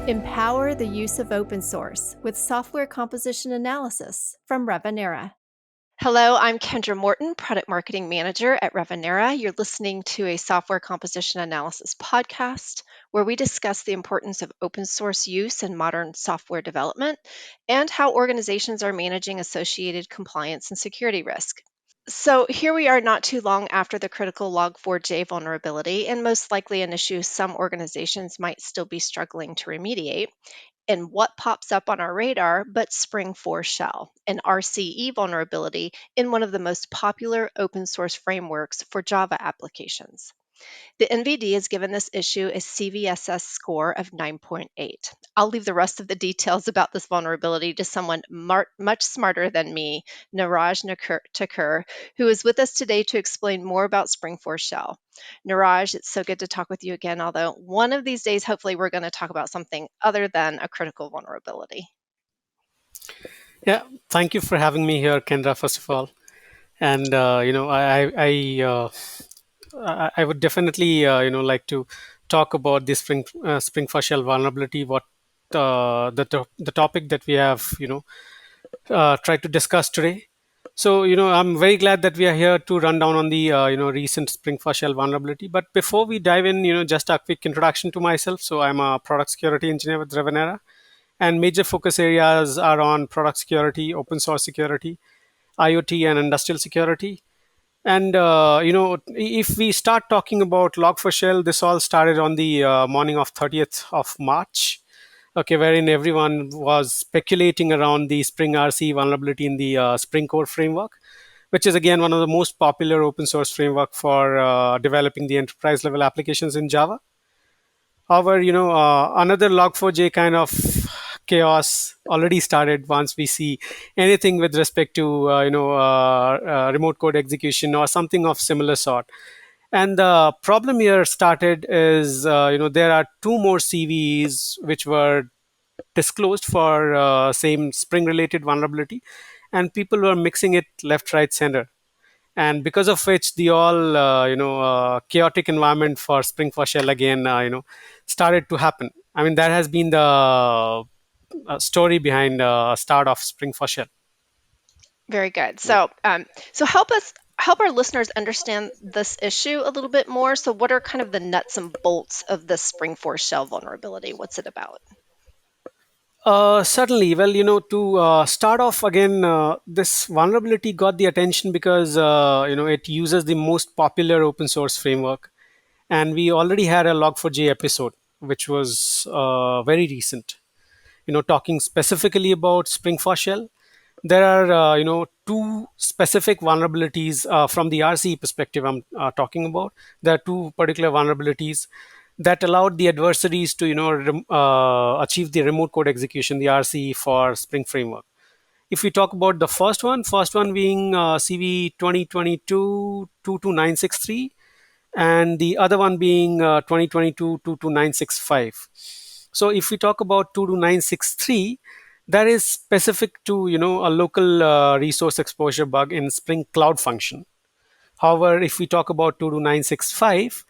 Empower the use of open source with software composition analysis from Revenera. Hello, I'm Kendra Morton, Product Marketing Manager at Revenera. You're listening to a software composition analysis podcast where we discuss the importance of open source use in modern software development and how organizations are managing associated compliance and security risk. So here we are not too long after the critical Log4j vulnerability, and most likely an issue some organizations might still be struggling to remediate. And what pops up on our radar but Spring4Shell, an RCE vulnerability in one of the most popular open source frameworks for Java applications. The NVD has given this issue a CVSS score of 9.8. I'll leave the rest of the details about this vulnerability to someone much smarter than me, Niraj Thakur, who is with us today to explain more about Spring4Shell. Niraj, it's so good to talk with you again, although one of these days, hopefully, we're going to talk about something other than a critical vulnerability. Yeah, thank you for having me here, Kendra, first of all. And I would definitely like to talk about the Spring4Shell vulnerability. What the topic that we have tried to discuss today. So I'm very glad that we are here to run down on the recent Spring4Shell vulnerability. But before we dive in, just a quick introduction to myself. So I'm a product security engineer with Revenera, and major focus areas are on product security, open source security, IoT, and industrial security. And if we start talking about Log4Shell, this all started on the morning of 30th of March. Okay, wherein everyone was speculating around the Spring RC vulnerability in the Spring Core framework, which is again one of the most popular open source framework for developing the enterprise level applications in Java. However, another Log4j kind of chaos already started once we see anything with respect to remote code execution or something of similar sort. And the problem here started is there are two more CVEs which were disclosed for same Spring related vulnerability, and people were mixing it left, right, center, and because of which the all chaotic environment for Spring4Shell again started to happen. I mean, that has been the story behind start of Spring4Shell. Very good. So help our listeners understand this issue a little bit more. So what are kind of the nuts and bolts of the Spring4Shell vulnerability? What's it about? Certainly. Well, to start off again, this vulnerability got the attention because it uses the most popular open source framework, and we already had a Log4j episode, which was very recent. Talking specifically about Spring4Shell, there are two specific vulnerabilities from the RCE perspective. I'm talking about. There are two particular vulnerabilities that allowed the adversaries to achieve the remote code execution, the RCE for Spring Framework. If we talk about the first one being CV 2022-22963, and the other one being 2022-22965. So if we talk about 22963, that is specific to a local resource exposure bug in Spring Cloud Function. However, if we talk about 22965,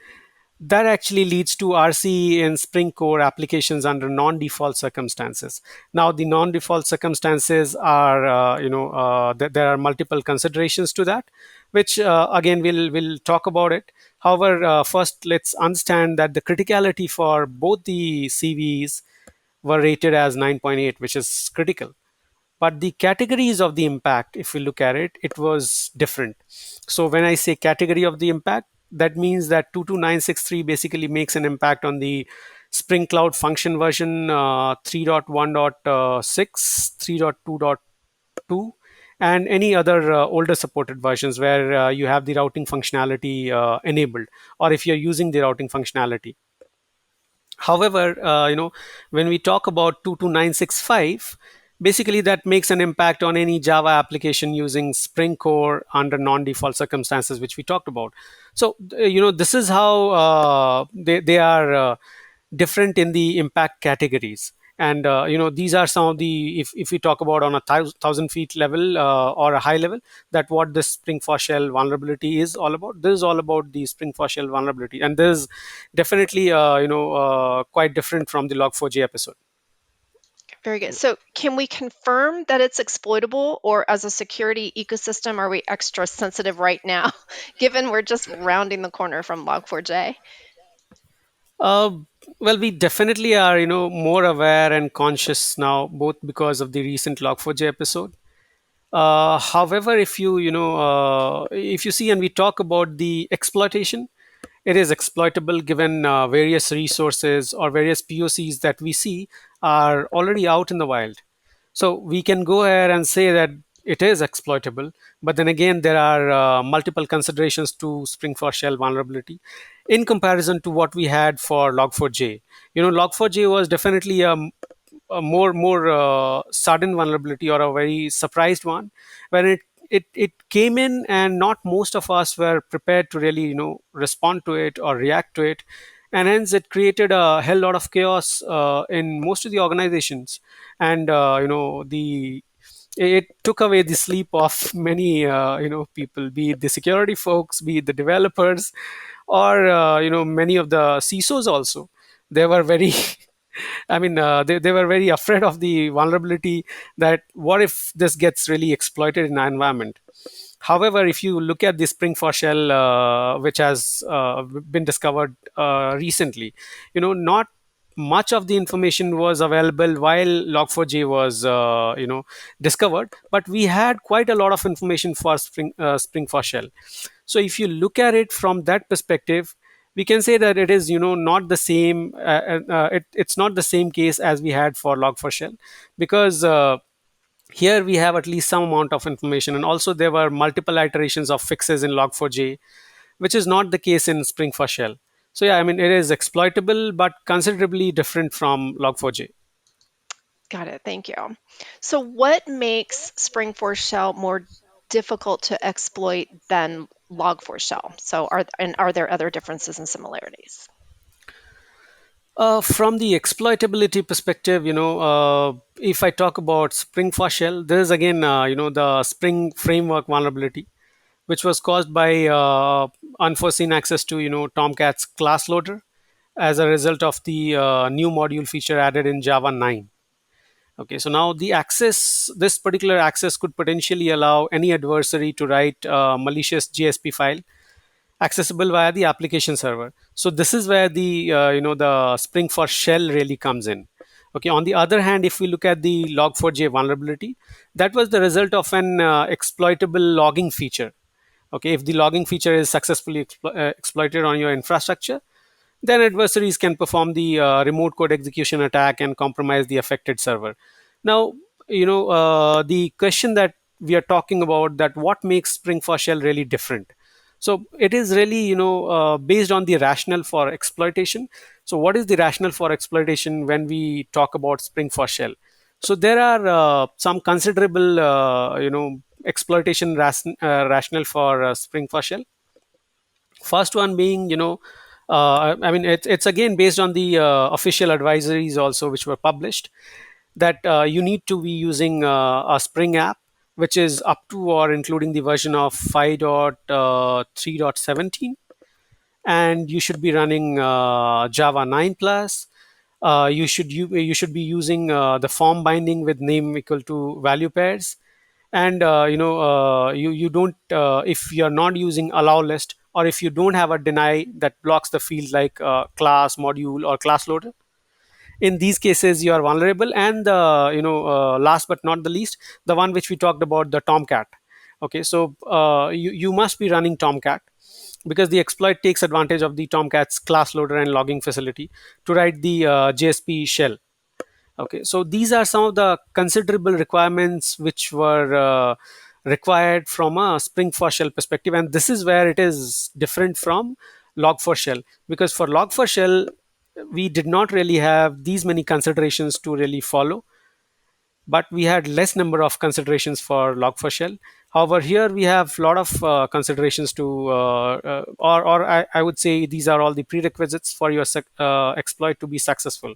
that actually leads to RCE in Spring Core applications under non-default circumstances. Now, the non-default circumstances are, there are multiple considerations to that, which again we'll talk about it. However, first let's understand that the criticality for both the CVs were rated as 9.8, which is critical. But the categories of the impact, if we look at it, it was different. So when I say category of the impact, that means that 22963 basically makes an impact on the Spring Cloud Function version 3.1.6, 3.2.2, and any other older supported versions where you have the routing functionality enabled, or if you're using the routing functionality. However, when we talk about 22965, basically that makes an impact on any Java application using Spring Core under non-default circumstances, which we talked about. So, this is how they are different in the impact categories. And these are some of the, if we talk about on a 1,000 feet level or a high level, that what this Spring4Shell vulnerability is all about. This is all about the Spring4Shell vulnerability, and this is definitely quite different from the Log4j episode. Very good. So, can we confirm that it's exploitable, or as a security ecosystem, are we extra sensitive right now, given we're just rounding the corner from Log4j? Uh, well, we definitely are, more aware and conscious now, both because of the recent Log4j episode. However, if you see and we talk about the exploitation, it is exploitable given various resources or various POCs that we see are already out in the wild. So we can go ahead and say that it is exploitable, but then again, there are multiple considerations to Spring4Shell vulnerability in comparison to what we had for Log4j. Log4j was definitely a more sudden vulnerability or a very surprised one when it came in, and not most of us were prepared to really respond to it or react to it, and hence it created a hell lot of chaos in most of the organizations. And the it took away the sleep of many people, be it the security folks, be it the developers, or many of the CISOs also. They were very I mean, they were very afraid of the vulnerability, that what if this gets really exploited in our environment. However, if you look at the Spring4Shell, which has been discovered recently, not much of the information was available while Log4j was, discovered, but we had quite a lot of information for Spring4Shell. So if you look at it from that perspective, we can say that it is not the same. It's not the same case as we had for Log4Shell, because here we have at least some amount of information, and also there were multiple iterations of fixes in Log4j, which is not the case in Spring4Shell. So yeah, I mean, it is exploitable, but considerably different from Log4j. Got it. Thank you. So, what makes Spring4Shell more difficult to exploit than Log4Shell? Are there other differences and similarities? From the exploitability perspective, if I talk about Spring4Shell, there is again, the Spring framework vulnerability, which was caused by unforeseen access to, Tomcat's class loader as a result of the new module feature added in Java 9. Okay, so now this particular access could potentially allow any adversary to write a malicious JSP file accessible via the application server. So this is where the the Spring4Shell really comes in. Okay. On the other hand, if we look at the Log4j vulnerability, that was the result of an exploitable logging feature. Okay, if the logging feature is successfully exploited on your infrastructure, then adversaries can perform the remote code execution attack and compromise the affected server. Now, the question that we are talking about, that what makes Spring4Shell really different. So it is really, based on the rationale for exploitation. So what is the rationale for exploitation when we talk about Spring4Shell? So there are some considerable, exploitation rationale for Spring4Shell. First one being, I mean, it's again based on the official advisories also, which were published, that you need to be using a Spring app, which is up to or including the version of 5.3.17, and you should be running Java 9 plus. You should be using the form binding with name equal to value pairs, and you don't, if you're not using allow list, or if you don't have a deny that blocks the field like class, module, or class loader, in these cases you are vulnerable. And last but not the least, the one which we talked about, the Tomcat. Okay, so you must be running Tomcat, because the exploit takes advantage of the Tomcat's class loader and logging facility to write the JSP shell. Okay, so these are some of the considerable requirements which were required from a Spring4Shell perspective, and this is where it is different from Log4Shell, because for Log4Shell we did not really have these many considerations to really follow, but we had less number of considerations for Log4Shell. However, here we have a lot of considerations to, or I would say these are all the prerequisites for your exploit to be successful.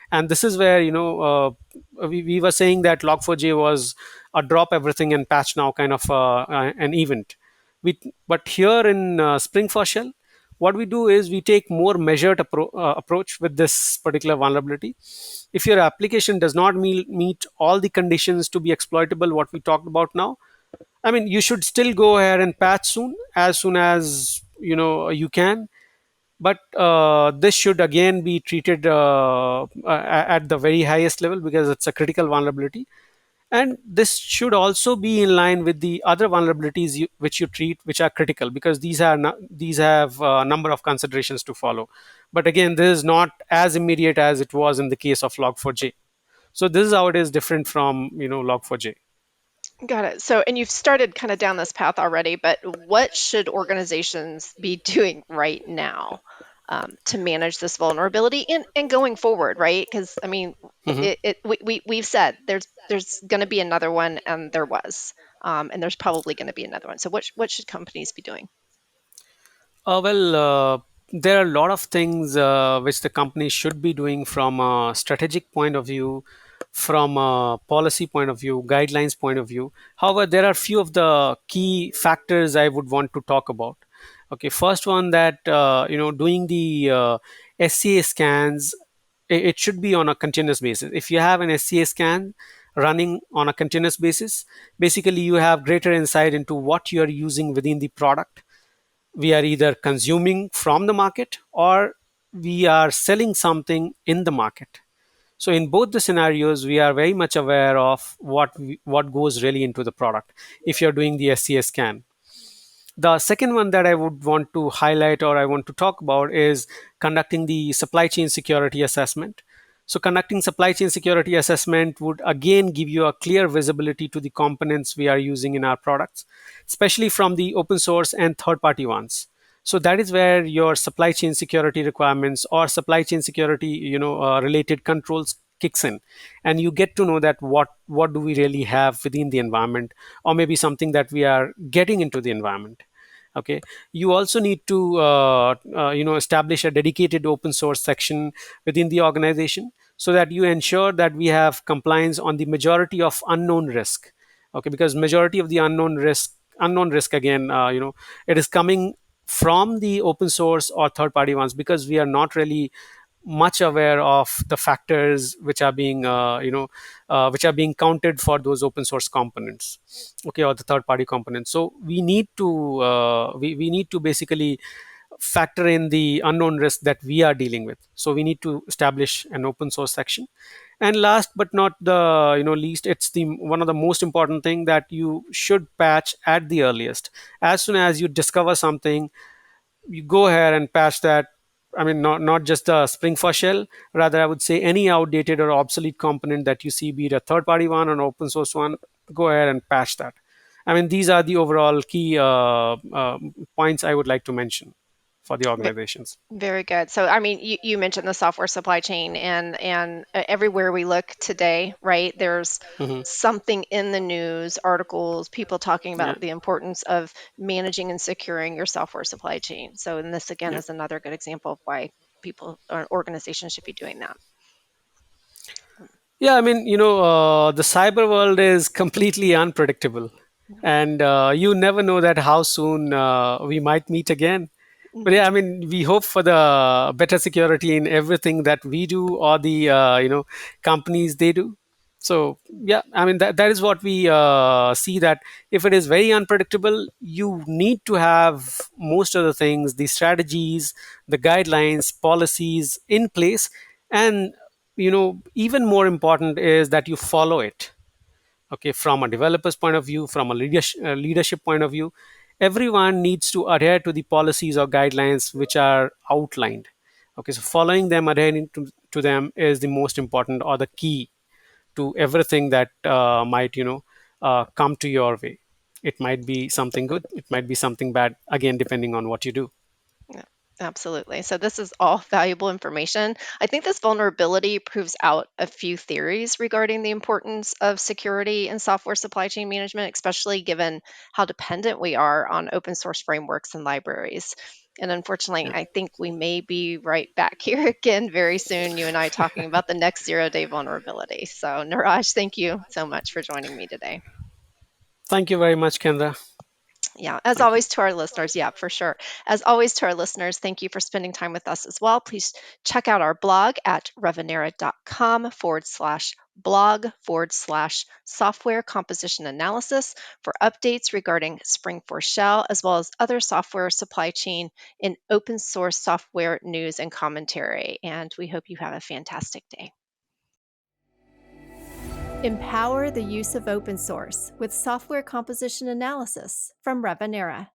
And this is where, we were saying that Log4j was a drop everything and patch now kind of an event. But here in Spring4Shell, what we do is we take more measured approach with this particular vulnerability. If your application does not meet all the conditions to be exploitable, what we talked about now, I mean, you should still go ahead and patch soon as you can. But this should again be treated at the very highest level because it's a critical vulnerability, and this should also be in line with the other vulnerabilities which you treat, which are critical, because these have a number of considerations to follow. But again, this is not as immediate as it was in the case of log4j. So this is how it is different from log4j. Got it. So, and you've started kind of down this path already, but what should organizations be doing right now to manage this vulnerability and going forward, right? Because I mean, Mhm. we've said there's going to be another one, and there was, and there's probably going to be another one. So, what should companies be doing? There are a lot of things which the company should be doing from a strategic point of view, from a policy point of view, guidelines point of view. However, there are few of the key factors I would want to talk about. Okay, first one, that doing the SCA scans, it should be on a continuous basis. If you have an SCA scan running on a continuous basis, basically you have greater insight into what you are using within the product. We are either consuming from the market or we are selling something in the market. So in both the scenarios, we are very much aware of what goes really into the product if you're doing the SCA scan. The second one that I would want to highlight or I want to talk about is conducting the supply chain security assessment. So, conducting supply chain security assessment would again give you a clear visibility to the components we are using in our products, especially from the open source and third party ones. So that is where your supply chain security requirements or supply chain security related controls kicks in, and you get to know that what do we really have within the environment, or maybe something that we are getting into the environment. Okay, you also need to establish a dedicated open source section within the organization so that you ensure that we have compliance on the majority of unknown risk. Okay, because majority of the unknown risk again, it is coming from the open source or third party ones, because we are not really much aware of the factors which are being counted for those open source components, okay, or the third party components. So we need to basically factor in the unknown risk that we are dealing with. So we need to establish an open source section. And last but not the least, it's the one of the most important thing, that you should patch at the earliest. As soon as you discover something, you go ahead and patch that. I mean, not just the Spring4Shell, rather I would say any outdated or obsolete component that you see, be it a third party one or an open source one, go ahead and patch that. I mean, these are the overall key points I would like to mention for the organizations. Very good. So, I mean, you mentioned the software supply chain, and everywhere we look today, right? There's Hmm. something in the news, articles, people talking Yeah, about the importance of managing and securing your software supply chain. So, and this again yeah. is another good example of why people or organizations should be doing that. Yeah, I mean, the cyber world is completely unpredictable, and you never know that how soon we might meet again. But Mhm. yeah, I mean, we hope for the better security in everything that we do, or the companies they do. So yeah, I mean, that is what we see, that if it is very unpredictable, you need to have most of the things, the strategies, the guidelines, policies in place. And even more important is that you follow it. Okay, from a developer's point of view, from a leadership point of view, everyone needs to adhere to the policies or guidelines which are outlined. Okay, so following them, adhering to them is the most important, or the key to everything that might come to your way. It might be something good, it might be something bad, again depending on what you do. Yeah, absolutely. So this is all valuable information. I think this vulnerability proves out a few theories regarding the importance of security in software supply chain management, especially given how dependent we are on open source frameworks and libraries. And unfortunately, Yeah. I think we may be right back here again very soon, you and I talking about the next zero-day vulnerability. So, Niraj, thank you so much for joining me today. Thank you very much, Kendra. Yeah, as Thank you. always to our listeners, yeah, for sure. As always to our listeners, thank you for spending time with us as well. Please check out our blog at revenera.com/blog/software composition analysis for updates regarding Spring4Shell, as well as other software supply chain and open source software news and commentary. And we hope you have a fantastic day. Empower the use of open source with software composition analysis from Revenera.